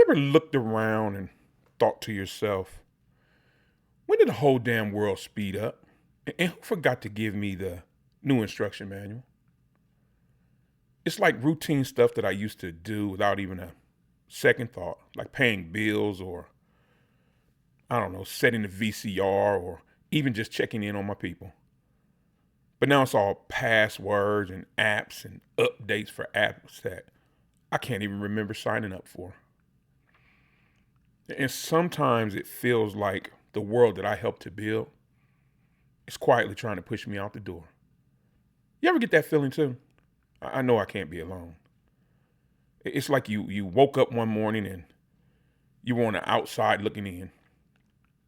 ever looked around and thought to yourself, when did the whole damn world speed up? And who forgot to give me the new instruction manual? It's like routine stuff that I used to do without even a second thought, like paying bills or, I don't know, setting the VCR or even just checking in on my people. But now it's all passwords and apps and updates for apps that I can't even remember signing up for. And sometimes it feels like the world that I helped to build is quietly trying to push me out the door. You ever get that feeling too? I know I can't be alone. It's like you woke up one morning and you were on the outside looking in.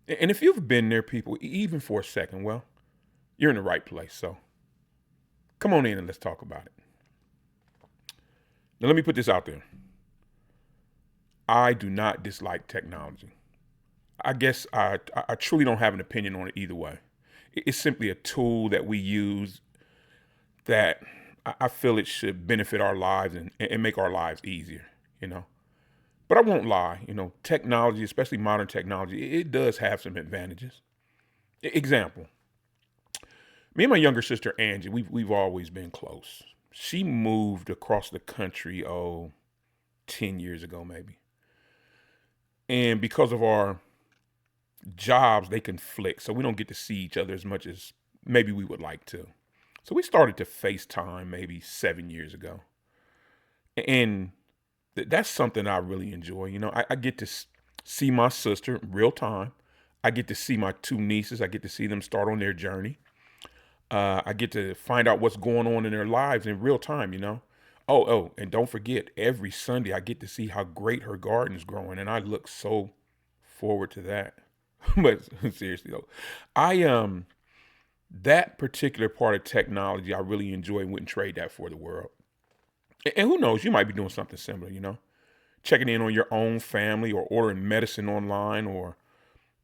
And if you've been there, people, even for a second, well, you're in the right place. So come on in and let's talk about it. Now, let me put this out there. I do not dislike technology. I guess I truly don't have an opinion on it either way. It's simply a tool that we use that I feel it should benefit our lives and make our lives easier, you know. But I won't lie, technology, especially modern technology, it does have some advantages. Example, me and my younger sister Angie, we've always been close. She moved across the country, 10 years ago maybe. And because of our jobs, they conflict. So we don't get to see each other as much as maybe we would like to. So we started to FaceTime maybe 7 years ago. And that's something I really enjoy. I get to see my sister in real time. I get to see my two nieces. I get to see them start on their journey. I get to find out what's going on in their lives in real time. And don't forget, every Sunday I get to see how great her garden's growing, and I look so forward to that. But seriously though, I that particular part of technology I really enjoy and wouldn't trade that for the world. And who knows, you might be doing something similar, checking in on your own family or ordering medicine online or,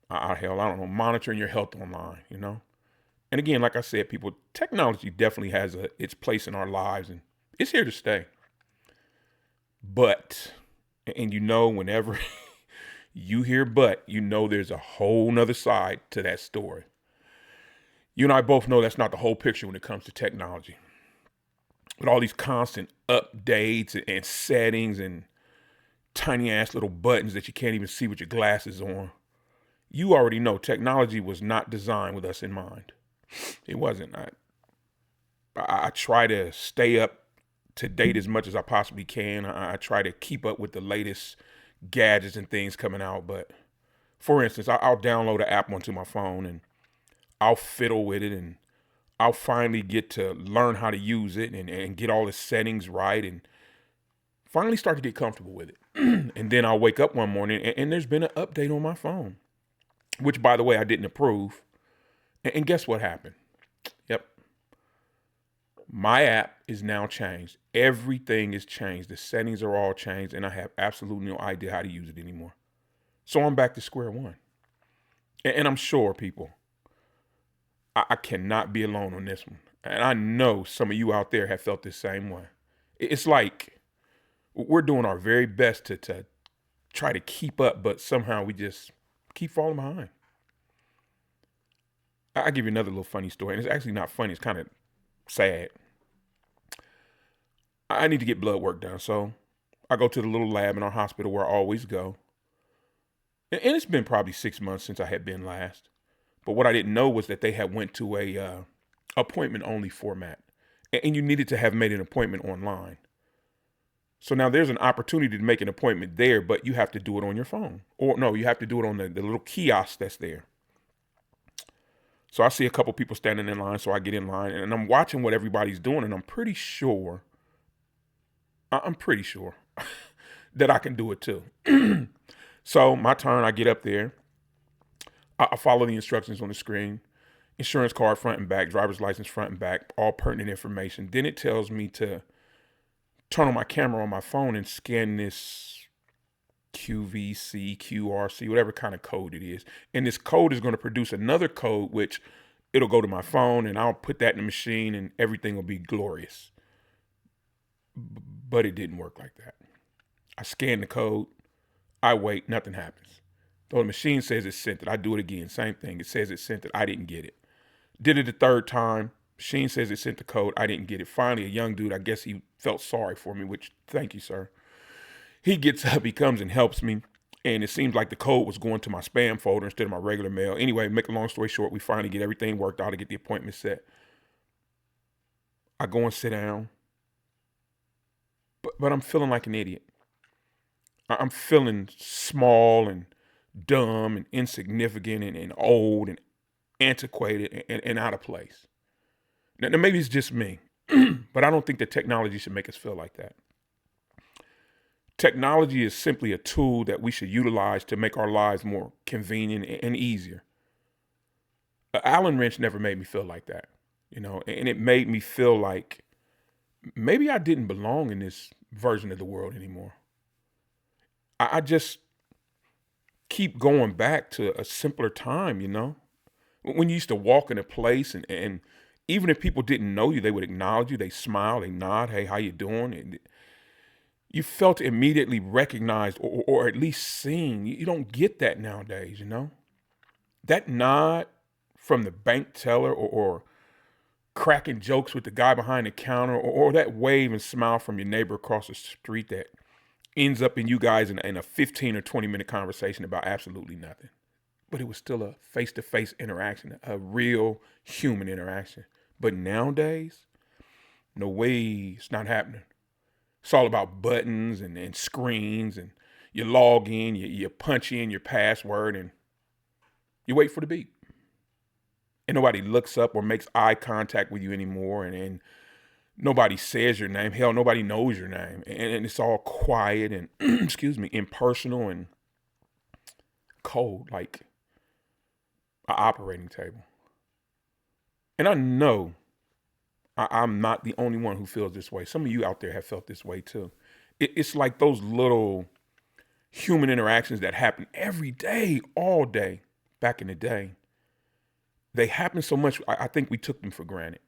hell, I don't know, monitoring your health online. And again, like I said, people, technology definitely has its place in our lives and it's here to stay. But, and whenever you hear but, there's a whole nother side to that story. You and I both know that's not the whole picture when it comes to technology. With all these constant updates and settings and tiny ass little buttons that you can't even see with your glasses on, you already know technology was not designed with us in mind. It wasn't. I try to stay up to date as much as I possibly can. I try to keep up with the latest gadgets and things coming out. But for instance, I'll download an app onto my phone and I'll fiddle with it and I'll finally get to learn how to use it and get all the settings right and finally start to get comfortable with it. And then I'll wake up one morning and there's been an update on my phone, which, by the way, I didn't approve. And guess what happened? Yep. My app is now changed. Everything is changed. The settings are all changed and I have absolutely no idea how to use it anymore. So I'm back to square one. And I'm sure, people, I cannot be alone on this one. And I know some of you out there have felt the same way. It's like we're doing our very best to try to keep up, but somehow we just keep falling behind. I'll give you another little funny story. And it's actually not funny. It's kind of sad. I need to get blood work done. So I go to the little lab in our hospital where I always go. And it's been probably 6 months since I had been last. But what I didn't know was that they had went to a appointment only format. And you needed to have made an appointment online. So now there's an opportunity to make an appointment there, but you have to do it on your phone. Or no, you have to do it on the little kiosk that's there. So I see a couple people standing in line, so I get in line and I'm watching what everybody's doing and I'm pretty sure that I can do it too. So my turn, I get up there. I follow the instructions on the screen. Insurance card front and back, driver's license front and back, all pertinent information. Then it tells me to turn on my camera on my phone and scan this QVC, QRC, whatever kind of code it is. And this code is going to produce another code, which it'll go to my phone and I'll put that in the machine and everything will be glorious. But it didn't work like that. I scanned the code. I wait, nothing happens. So the machine says it's sent it. I do it again, same thing. It says it sent it. I didn't get it. Did it the third time. Machine says it sent the code. I didn't get it. Finally, a young dude, I guess he felt sorry for me, which, thank you, sir. He gets up, he comes and helps me. And it seems like the code was going to my spam folder instead of my regular mail. Anyway, make a long story short, we finally get everything worked out to get the appointment set. I go and sit down, but I'm feeling like an idiot. I'm feeling small and dumb and insignificant and old and antiquated and out of place. Now, maybe it's just me, but I don't think that technology should make us feel like that. Technology is simply a tool that we should utilize to make our lives more convenient and easier. Allen wrench never made me feel like that, and it made me feel like maybe I didn't belong in this version of the world anymore. I just keep going back to a simpler time, when you used to walk in a place and even if people didn't know you, they would acknowledge you. They smile, they nod, hey, how you doing? And you felt immediately recognized or at least seen. You don't get that nowadays, That nod from the bank teller or cracking jokes with the guy behind the counter or that wave and smile from your neighbor across the street that ends up in you guys in a 15 or 20-minute conversation about absolutely nothing. But it was still a face-to-face interaction, a real human interaction. But nowadays, no way, it's not happening. It's all about buttons and screens, and you log in, you punch in your password, and you wait for the beep. And nobody looks up or makes eye contact with you anymore, and nobody says your name. Hell, nobody knows your name. And it's all quiet and, impersonal and cold, like an operating table. And I know I'm not the only one who feels this way. Some of you out there have felt this way too. It's like those little human interactions that happen every day, all day, back in the day. They happen so much, I think we took them for granted,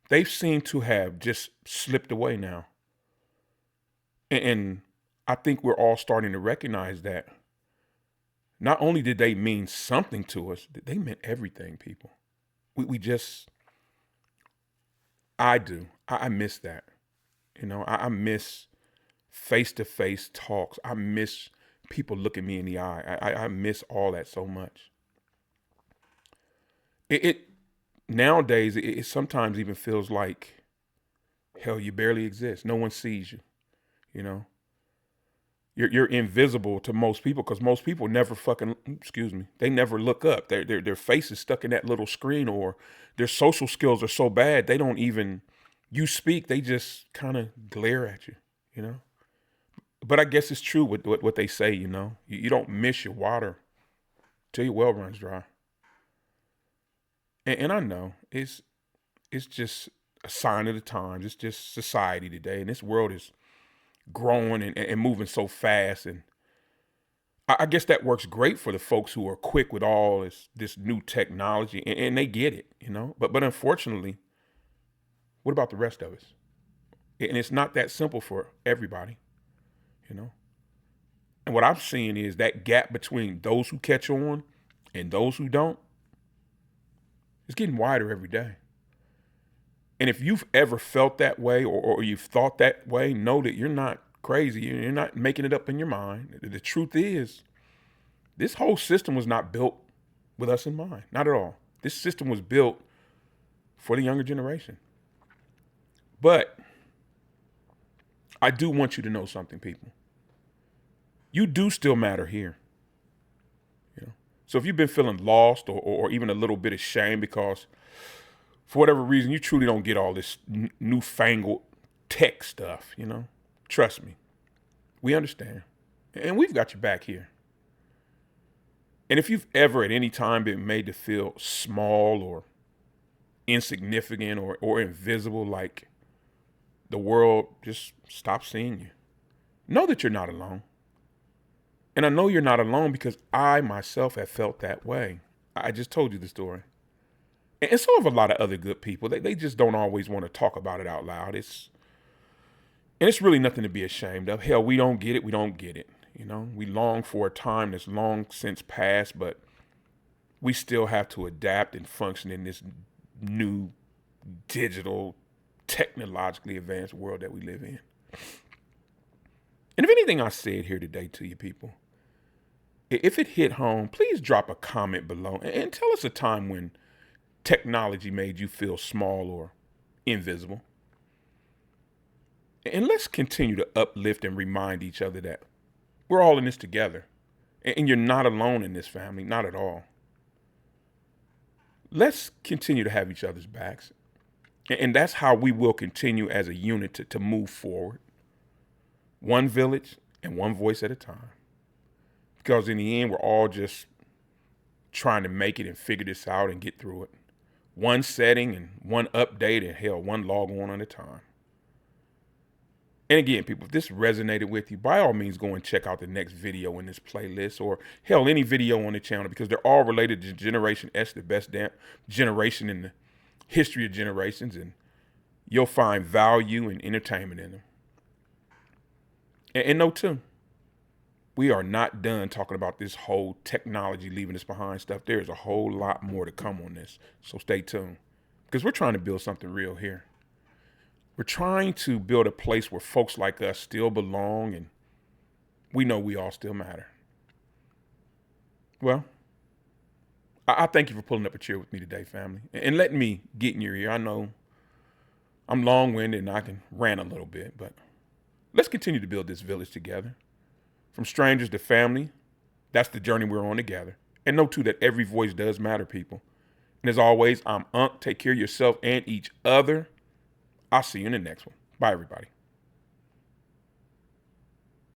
They seem to have just slipped away now. And I think we're all starting to recognize that not only did they mean something to us, they meant everything, people. I do. I miss that. I miss face-to-face talks. I miss people looking me in the eye. I miss all that so much. Nowadays, it sometimes even feels like, hell, you barely exist. No one sees you, You're invisible to most people because most people never they never look up. Their face is stuck in that little screen, or their social skills are so bad they don't even, you speak, they just kind of glare at you, But I guess it's true with what they say, You don't miss your water till your well runs dry. And I know it's just a sign of the times. It's just society today. And this world is growing and moving so fast. And I guess that works great for the folks who are quick with all this new technology. And they get it, But unfortunately, what about the rest of us? And it's not that simple for everybody, And what I'm seeing is that gap between those who catch on and those who don't, it's getting wider every day. And if you've ever felt that way or you've thought that way, know that you're not crazy. You're not making it up in your mind. The truth is, this whole system was not built with us in mind. Not at all. This system was built for the younger generation. But I do want you to know something, people. You do still matter here. So if you've been feeling lost or even a little bit of shame because for whatever reason you truly don't get all this newfangled tech stuff, trust me, we understand. And we've got your back here. And if you've ever at any time been made to feel small or insignificant or invisible, like the world just stopped seeing you, know that you're not alone. And I know you're not alone because I myself have felt that way. I just told you the story. And so have a lot of other good people. They just don't always want to talk about it out loud. And it's really nothing to be ashamed of. Hell, we don't get it. We don't get it. You know, we long for a time that's long since passed, but we still have to adapt and function in this new digital, technologically advanced world that we live in. And if anything I said here today to you people, if it hit home, please drop a comment below and tell us a time when technology made you feel small or invisible. And let's continue to uplift and remind each other that we're all in this together. And you're not alone in this family, not at all. Let's continue to have each other's backs. And that's how we will continue as a unit to move forward. One village and one voice at a time. Because in the end, we're all just trying to make it and figure this out and get through it. One setting and one update and hell, one log on at a time. And again, people, if this resonated with you, by all means, go and check out the next video in this playlist or hell, any video on the channel because they're all related to Generation S, the best damn generation in the history of generations. And you'll find value and entertainment in them. And note too, we are not done talking about this whole technology leaving us behind stuff. There's a whole lot more to come on this. So stay tuned because we're trying to build something real here. We're trying to build a place where folks like us still belong and we know we all still matter. Well, I thank you for pulling up a chair with me today, family, and letting me get in your ear. I know I'm long-winded and I can rant a little bit, but let's continue to build this village together. From strangers to family, that's the journey we're on together. And know too that every voice does matter, people. And as always, I'm Unc. Take care of yourself and each other. I'll see you in the next one. Bye, everybody.